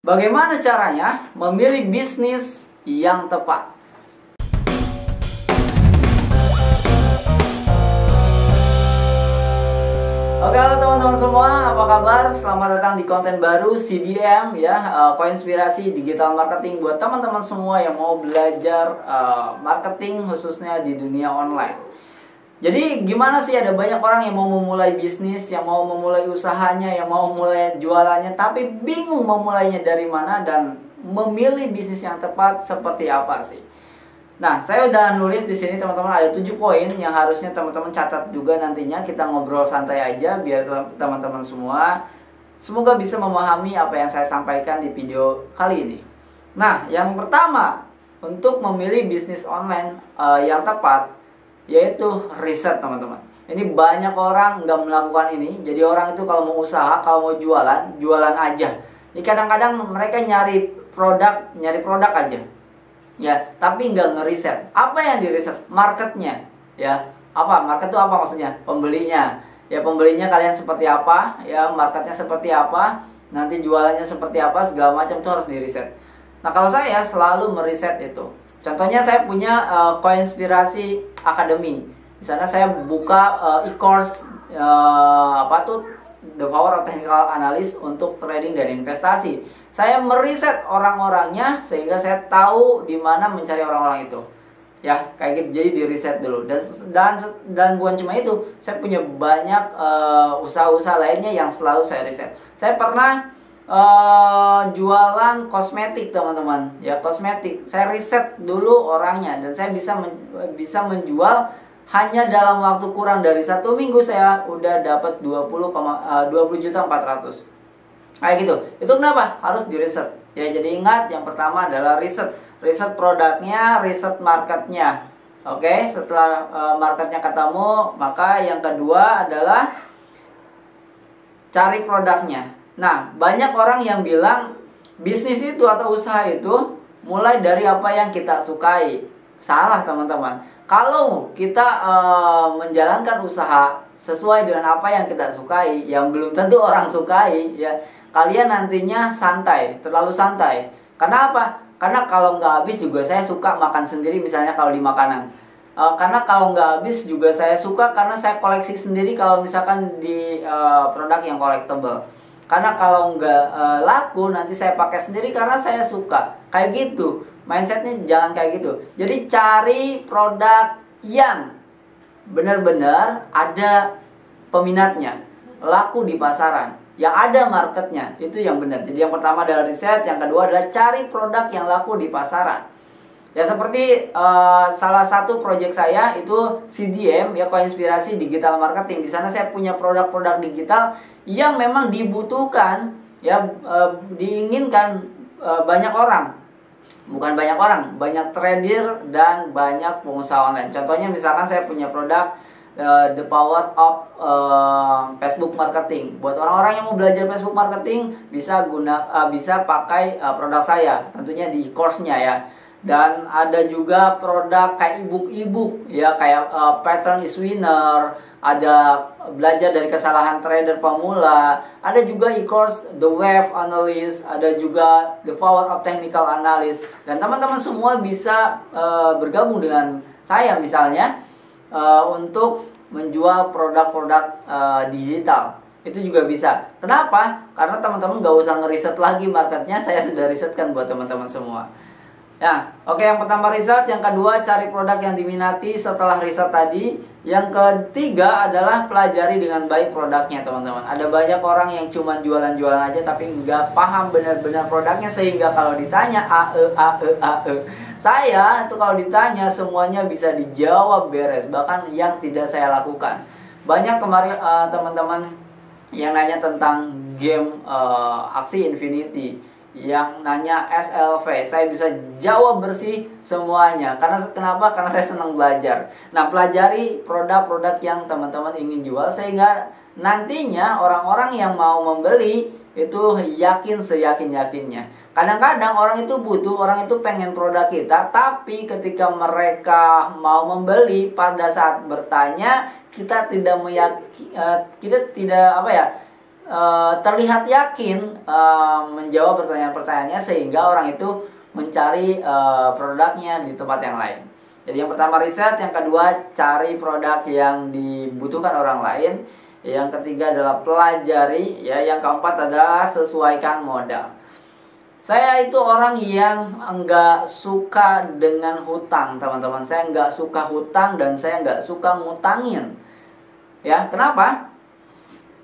Bagaimana caranya memilih bisnis yang tepat? Oke, halo teman-teman semua, apa kabar? Selamat datang di konten baru CDM ya, Koinspirasi Digital Marketing buat teman-teman semua yang mau belajar marketing khususnya di dunia online. Jadi gimana sih, ada banyak orang yang mau memulai bisnis, yang mau memulai usahanya, yang mau memulai jualannya, tapi bingung memulainya dari mana dan memilih bisnis yang tepat seperti apa sih. Nah, saya udah nulis di sini teman-teman, ada 7 poin yang harusnya teman-teman catat juga nantinya. Kita ngobrol santai aja biar teman-teman semua semoga bisa memahami apa yang saya sampaikan di video kali ini. Nah, yang pertama, untuk memilih bisnis online yang tepat yaitu riset, teman-teman. Ini banyak orang nggak melakukan ini. Jadi orang itu kalau mau usaha, kalau mau jualan, jualan aja. Ini kadang-kadang mereka nyari produk aja, ya, tapi nggak ngeriset. Apa yang diriset? Marketnya, ya. Apa market itu? Apa maksudnya? Pembelinya. Ya, pembelinya kalian seperti apa, ya, marketnya seperti apa, nanti jualannya seperti apa, segala macam itu harus diriset. Nah, kalau saya selalu meriset itu. Contohnya saya punya Koinspirasi Academy. Di sana saya buka e-course The Power of Technical Analysis untuk trading dan investasi. Saya meriset orang-orangnya sehingga saya tahu di mana mencari orang-orang itu. Ya, kayak gitu. Jadi di riset dulu. Dan bukan cuma itu, saya punya banyak usaha-usaha lainnya yang selalu saya riset. Saya pernah jualan kosmetik, teman-teman, ya, kosmetik. Saya riset dulu orangnya dan saya bisa menjual hanya dalam waktu kurang dari 1 minggu. Saya udah dapat 20.400.000 kayak gitu. Itu kenapa? Harus di riset, ya. Jadi ingat, yang pertama adalah riset produknya, riset marketnya. Oke, setelah marketnya ketemu, maka yang kedua adalah cari produknya. Nah, banyak orang yang bilang bisnis itu atau usaha itu mulai dari apa yang kita sukai. Salah, teman-teman. Kalau kita menjalankan usaha sesuai dengan apa yang kita sukai, yang belum tentu orang sukai, ya, kalian nantinya santai, terlalu santai. Karena apa? Karena kalau nggak habis juga saya suka makan sendiri, misalnya kalau di makanan. Karena kalau nggak habis juga saya suka, karena saya koleksi sendiri kalau misalkan di produk yang collectible. Karena kalau nggak laku, nanti saya pakai sendiri karena saya suka. Kayak gitu, mindsetnya jangan kayak gitu. Jadi cari produk yang benar-benar ada peminatnya, laku di pasaran, yang ada marketnya, itu yang benar. Jadi yang pertama adalah riset, yang kedua adalah cari produk yang laku di pasaran. Ya, seperti salah satu proyek saya itu CDM, ya, Koinspirasi Digital Marketing. Di sana saya punya produk-produk digital yang memang dibutuhkan, ya, diinginkan banyak orang. Bukan banyak orang, banyak trader dan banyak pengusaha online. Contohnya misalkan saya punya produk The Power of Facebook Marketing. Buat orang-orang yang mau belajar Facebook Marketing bisa pakai produk saya, tentunya di course-nya, ya. Dan ada juga produk kayak ebook, ya, kayak Pattern is Winner, ada belajar dari kesalahan trader pemula, ada juga e-course The Wave Analyst, ada juga The Power of Technical Analysis. Dan teman-teman semua bisa bergabung dengan saya misalnya untuk menjual produk-produk digital. Itu juga bisa. Kenapa? Karena teman-teman gak usah ngeriset lagi marketnya, saya sudah risetkan buat teman-teman semua. Ya, oke, yang pertama riset, yang kedua cari produk yang diminati setelah riset tadi. Yang ketiga adalah pelajari dengan baik produknya, teman-teman. Ada banyak orang yang cuma jualan-jualan aja tapi nggak paham benar-benar produknya, sehingga kalau ditanya saya itu kalau ditanya semuanya bisa dijawab beres, bahkan yang tidak saya lakukan. Banyak kemarin teman-teman yang nanya tentang game Axie Infinity, yang nanya SLV, saya bisa jawab bersih semuanya. Karena kenapa? Karena saya senang belajar. Nah, pelajari produk-produk yang teman-teman ingin jual sehingga nantinya orang-orang yang mau membeli itu yakin seyakin-yakinnya. Kadang-kadang orang itu butuh, orang itu pengen produk kita, tapi ketika mereka mau membeli, pada saat bertanya kita tidak terlihat yakin menjawab pertanyaan-pertanyaannya, sehingga orang itu mencari produknya di tempat yang lain. Jadi yang pertama riset, yang kedua cari produk yang dibutuhkan orang lain, yang ketiga adalah pelajari, ya, yang keempat adalah sesuaikan modal. Saya itu orang yang enggak suka dengan hutang, teman-teman. Saya enggak suka hutang dan saya enggak suka ngutangin. Ya, kenapa?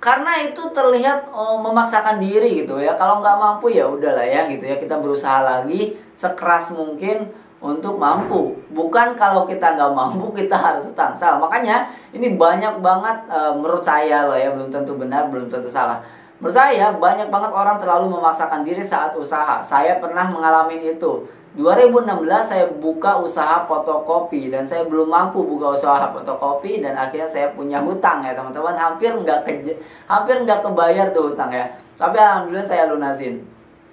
Karena itu terlihat memaksakan diri gitu ya. Kalau nggak mampu ya udahlah ya gitu ya. Kita berusaha lagi sekeras mungkin untuk mampu. Bukan kalau kita nggak mampu kita harus hutang. Salah. Makanya ini banyak banget menurut saya loh ya. Belum tentu benar, belum tentu salah. Menurut saya banyak banget orang terlalu memaksakan diri saat usaha. Saya pernah mengalami itu. 2016 saya buka usaha fotokopi dan saya belum mampu buka usaha fotokopi, dan akhirnya saya punya hutang ya teman-teman, hampir nggak kebayar tuh hutang ya, tapi alhamdulillah saya lunasin.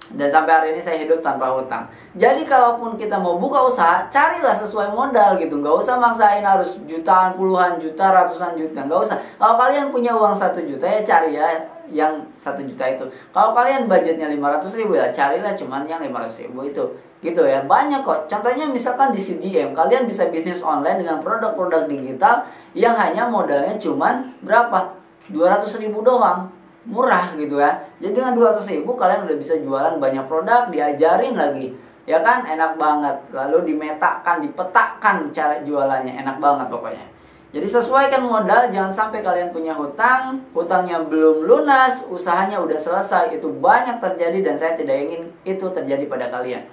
Dan sampai hari ini saya hidup tanpa hutang. Jadi kalaupun kita mau buka usaha, carilah sesuai modal gitu. Nggak usah maksain harus jutaan, puluhan juta, ratusan juta. Nggak usah. Kalau kalian punya uang 1 juta ya cari ya yang 1 juta itu. Kalau kalian budgetnya 500.000 ya carilah cuman yang 500.000 itu. Gitu ya. Banyak kok. Contohnya misalkan di CDM. Kalian bisa bisnis online dengan produk-produk digital yang hanya modalnya cuman berapa? 200.000 doang. Murah gitu ya. Jadi dengan 200.000 kalian udah bisa jualan banyak produk, diajarin lagi, ya kan, enak banget. Lalu dipetakan cara jualannya, enak banget pokoknya. Jadi sesuaikan modal, jangan sampai kalian punya hutang, hutangnya belum lunas, usahanya udah selesai. Itu banyak terjadi dan saya tidak ingin itu terjadi pada kalian.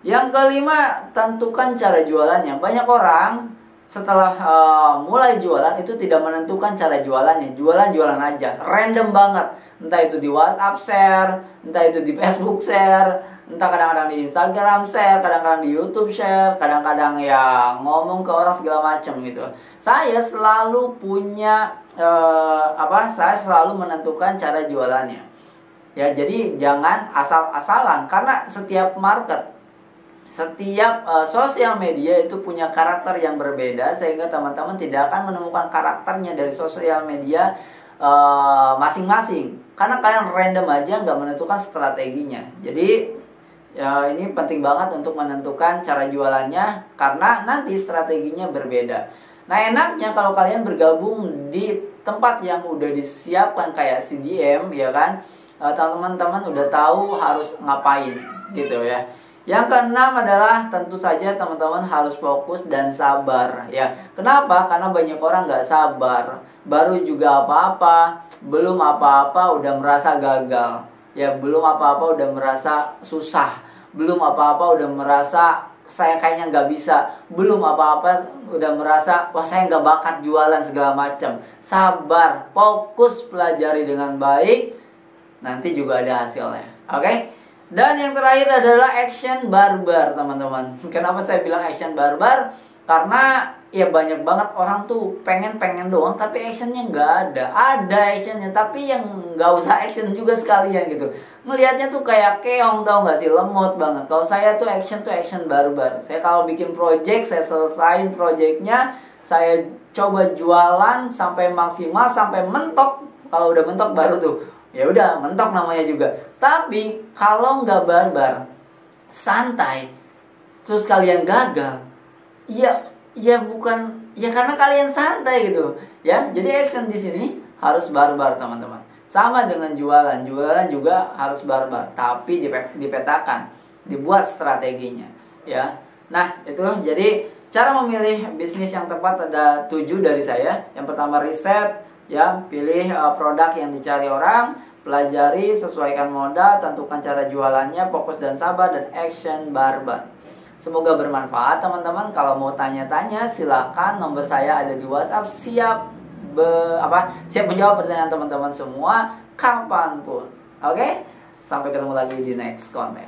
Yang kelima, tentukan cara jualannya. Banyak orang setelah mulai jualan itu tidak menentukan cara jualannya. Jualan aja, random banget. Entah itu di WhatsApp share, entah itu di Facebook share, entah kadang-kadang di Instagram share, kadang-kadang di YouTube share, kadang-kadang ya ngomong ke orang segala macam gitu. Saya selalu punya saya selalu menentukan cara jualannya. Ya, jadi jangan asal-asalan, karena setiap market, setiap sosial media itu punya karakter yang berbeda, sehingga teman-teman tidak akan menemukan karakternya dari sosial media masing-masing, karena kalian random aja nggak menentukan strateginya. Jadi ya ini penting banget untuk menentukan cara jualannya, karena nanti strateginya berbeda. Nah, enaknya kalau kalian bergabung di tempat yang udah disiapkan kayak CDM, ya kan, teman-teman udah tahu harus ngapain gitu ya. Yang keenam adalah tentu saja teman-teman harus fokus dan sabar ya. Kenapa? Karena banyak orang nggak sabar. Baru juga belum apa-apa udah merasa gagal. Ya, belum apa-apa udah merasa susah. Belum apa-apa udah merasa saya kayaknya nggak bisa. Belum apa-apa udah merasa wah saya nggak bakat jualan segala macam. Sabar, fokus, pelajari dengan baik. Nanti juga ada hasilnya. Oke? Dan yang terakhir adalah action barbar, teman-teman. Kenapa saya bilang action barbar? Karena ya banyak banget orang tuh pengen doang, tapi actionnya nggak ada. Ada actionnya, tapi yang nggak usah action juga sekalian gitu. Ngelihatnya tuh kayak keong, tau nggak sih, lemot banget. Kalau saya tuh action barbar. Saya kalau bikin project, saya selesain projectnya, saya coba jualan sampai maksimal, sampai mentok. Kalau udah mentok baru tuh ya udah mentok namanya juga. Tapi kalau nggak barbar, santai, terus kalian gagal, ya bukan ya karena kalian santai gitu ya. Jadi action di sini harus barbar, teman-teman. Sama dengan jualan juga harus barbar, tapi dipetakan, dibuat strateginya ya. Nah, itu jadi cara memilih bisnis yang tepat ada 7 dari saya. Yang pertama riset, ya, pilih produk yang dicari orang, pelajari, sesuaikan modal, tentukan cara jualannya, fokus dan sabar, dan action barbar. Semoga bermanfaat, teman-teman. Kalau mau tanya-tanya silakan, nomor saya ada di WhatsApp, siap menjawab pertanyaan teman-teman semua kapanpun. Oke? Sampai ketemu lagi di next konten.